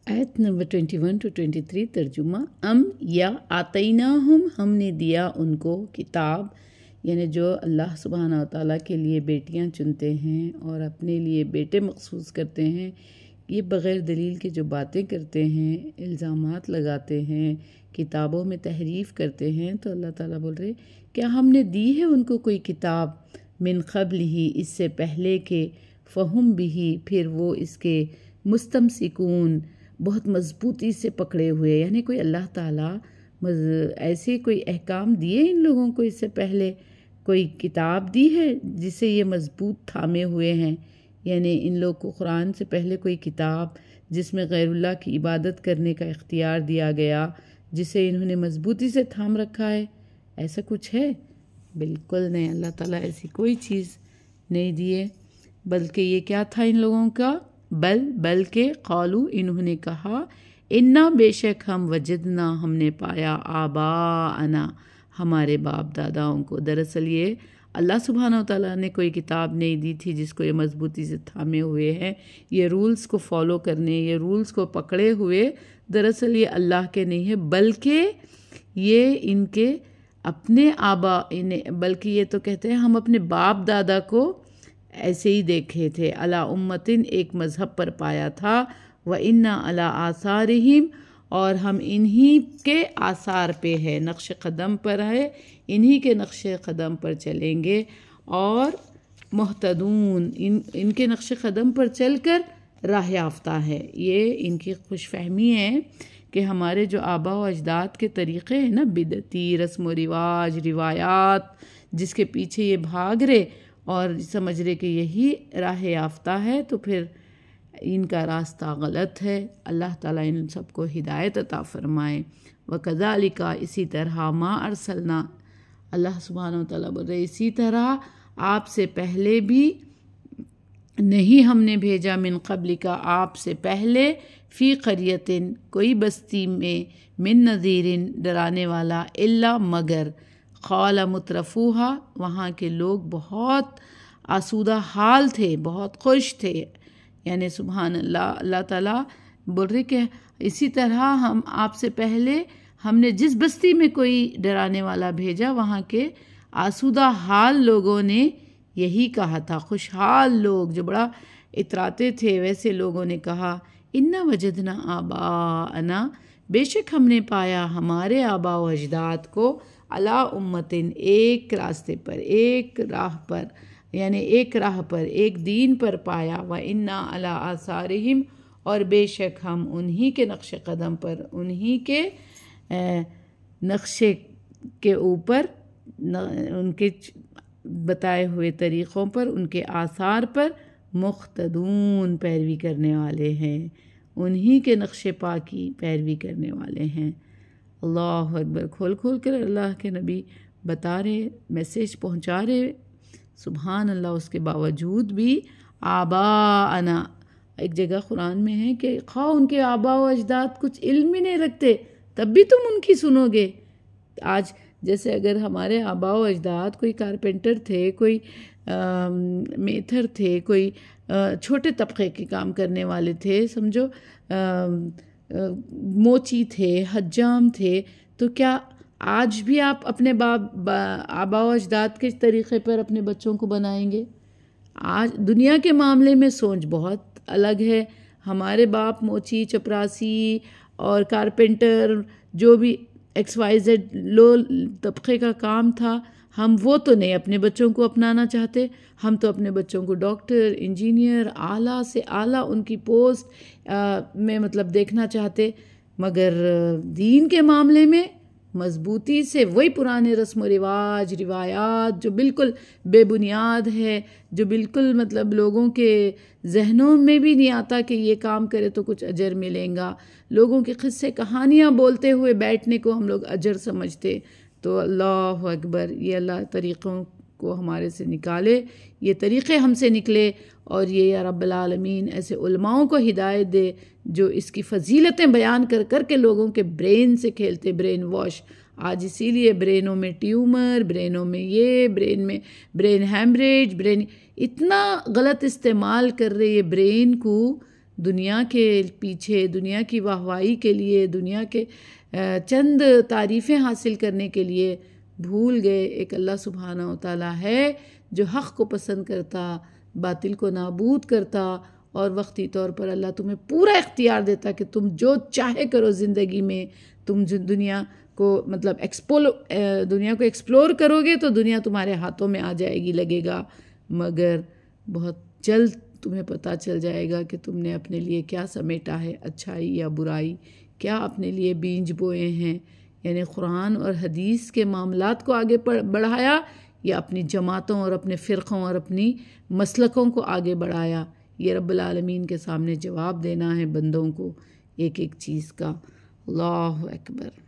आयत number 21 to 23 तर्जुमा। या आतैनाहुम, हमने दिया उनको किताब, यानी जो अल्लाह सुब्हाना व तआला के लिए बेटियां चुनते हैं और अपने लिए बेटे मखसूस करते हैं, ये बग़ैर दलील के जो बातें करते हैं, इल्ज़ामात लगाते हैं, किताबों में तहरीफ़ करते हैं, तो अल्लाह ताला बोल रहे क्या हमने दी है उनको कोई किताब मिन क़ब्लिही, इससे पहले के, फ़हुम बिही, फिर वो इसके मुस्तमसिकून, बहुत मज़बूती से पकड़े हुए, यानी कोई अल्लाह ताला ऐसे कोई अहकाम दिए इन लोगों को, इससे पहले कोई किताब दी है जिसे ये मज़बूत थामे हुए हैं, यानी इन लोग को कुरान से पहले कोई किताब जिसमें गैरुल्लाह की इबादत करने का इख्तियार दिया गया, जिसे इन्होंने मज़बूती से थाम रखा है, ऐसा कुछ है? बिल्कुल नहीं, अल्लाह ताला ऐसी कोई चीज़ नहीं दिए। बल्कि ये क्या था इन लोगों का? बल्कि क़ालू, इन्होंने कहा, इन्ना, बेशक हम, वजदना, हमने पाया, आबा अना, हमारे बाप दादाओं को। दरअसल ये अल्लाह सुब्हाना व तआला ने कोई किताब नहीं दी थी जिसको ये मज़बूती से थामे हुए हैं, ये रूल्स को फॉलो करने, ये रूल्स को पकड़े हुए, दरअसल ये अल्लाह के नहीं है, बल्कि ये इनके अपने आबा, बल्कि ये तो कहते हैं हम अपने बाप दादा को ऐसे ही देखे थे, अला उम्मतिन, एक मज़हब पर पाया था, व इन्ना अला आसारिहिम, और हम इन्हीं के आसार पे है, नक्श कदम पर है, इन्हीं के नक्श कदम पर चलेंगे, और मुहतदून, इनके नक्श कदम पर चलकर राह याफ्ता है। ये इनकी खुशफहमी है कि हमारे जो आबा व अजदाद के तरीक़े हैं ना, बिदती, रस्म व रिवाज, रिवायात, जिसके पीछे ये भाग रहे और समझ रहे कि यही राह याफ्ता है, तो फिर इनका रास्ता गलत है। अल्लाह ताला इन सबको हिदायत अता फ़रमाए। व कज़ालिका, इसी तरह, मा अरसलना, अल्लाह सुब्हानहू व तआला बोल रहे इसी तरह आपसे पहले भी नहीं हमने भेजा, मिन क़ब्लिका, आपसे पहले, फ़ी क़रियतिन, कोई बस्ती में, मिन नज़ीरिन, डराने वाला, इल्ला, मगर, क़ाल मुत्रफ़ूहा, वहाँ के लोग बहुत आसूदा हाल थे, बहुत खुश थे, यानी सुबहान अल्लाह, अल्लाह ताला बोल रहे कि इसी तरह हम आपसे पहले हमने जिस बस्ती में कोई डराने वाला भेजा, वहाँ के आसूदा हाल लोगों ने यही कहा था, खुशहाल लोग जो बड़ा इतराते थे, वैसे लोगों ने कहा, इन्ना वजदना आबा अना, बेशक हमने पाया हमारे आबा व अजदाद को, अला उम्मतिन, एक रास्ते पर, एक राह पर, यानी एक राह पर, एक दीन पर पाया, व इन्ना अला आसारिहिम, और बेशक हम उन्हीं के नक्श कदम पर, उन्हीं के नक्शे के ऊपर, उनके बताए हुए तरीक़ों पर, उनके आसार पर, मुख्तदून, पैरवी करने वाले हैं, उन्हीं के नक्शे पा की पैरवी करने वाले हैं। अल्लाह अकबर। खोल खोल कर अल्लाह के नबी बता रहे, मैसेज पहुंचा रहे, सुबहान अल्लाह। उसके बावजूद भी आबा अना, एक जगह कुरान में है कि खा उनके आबा व अजदाद कुछ इल्म ही नहीं रखते, तब भी तुम उनकी सुनोगे। आज जैसे अगर हमारे आबा व अजदाद कोई कारपेंटर थे, कोई मेथर थे, कोई छोटे तबके के काम करने वाले थे, समझो मोची थे, हज्जाम थे, तो क्या आज भी आप अपने आबा व अजदाद के तरीक़े पर अपने बच्चों को बनाएंगे? आज दुनिया के मामले में सोच बहुत अलग है। हमारे बाप मोची, चपरासी और कारपेंटर, जो भी XYZ लो तबके का काम था, हम वो तो नहीं अपने बच्चों को अपनाना चाहते। हम तो अपने बच्चों को डॉक्टर, इंजीनियर, आला से आला उनकी पोस्ट में मतलब देखना चाहते, मगर दीन के मामले में मज़बूती से वही पुराने रस्म व रिवाज, रिवायात जो बिल्कुल बेबुनियाद है, जो बिल्कुल मतलब लोगों के जहनों में भी नहीं आता कि ये काम करे तो कुछ अजर मिलेगा। लोगों के क़िस्से कहानियाँ बोलते हुए बैठने को हम लोग अजर समझते। तो अल्लाह अकबर, ये अल्लाह तरीक़ों को हमारे से निकाले, ये तरीक़े हमसे निकले, और ये या रब्बल आलमीन ऐसे उलमाओं को हिदायत दे जो इसकी फ़जीलतें बयान कर कर के लोगों के ब्रेन से खेलते, ब्रेन वॉश। आज इसीलिए ब्रेनों में ट्यूमर, ब्रेनों में ये, ब्रेन हैमरेज, ब्रेन इतना गलत इस्तेमाल कर रहे, ये ब्रेन को دنیا کے پیچھے، دنیا کی واہوائی کے لیے، دنیا کے چند تعریفیں حاصل کرنے کے لیے بھول گئے ایک اللہ سبحانہ و تعالیٰ ہے جو حق کو پسند کرتا، باطل کو نابود کرتا، اور وقتی طور پر اللہ تمہیں پورا اختیار دیتا کہ تم جو چاہے کرو زندگی میں. تم دنیا کو دنیا کو ایکسپلور کرو گے تو دنیا تمہارے ہاتھوں میں آ جائے گی، لگے گا، مگر بہت جلد تمہیں پتہ چل جائے گا کہ تم نے اپنے لیے کیا سمیٹا ہے، اچھائی یا برائی، کیا اپنے لیے بیج بوئے ہیں. یعنی قرآن اور حدیث کے معاملات کو آگے بڑھایا یا اپنی جماعتوں اور اپنے فرقوں اور اپنی مسلکوں کو آگے بڑھایا. یہ رب العالمین کے سامنے جواب دینا ہے بندوں کو ایک ایک چیز کا. اللہ اکبر.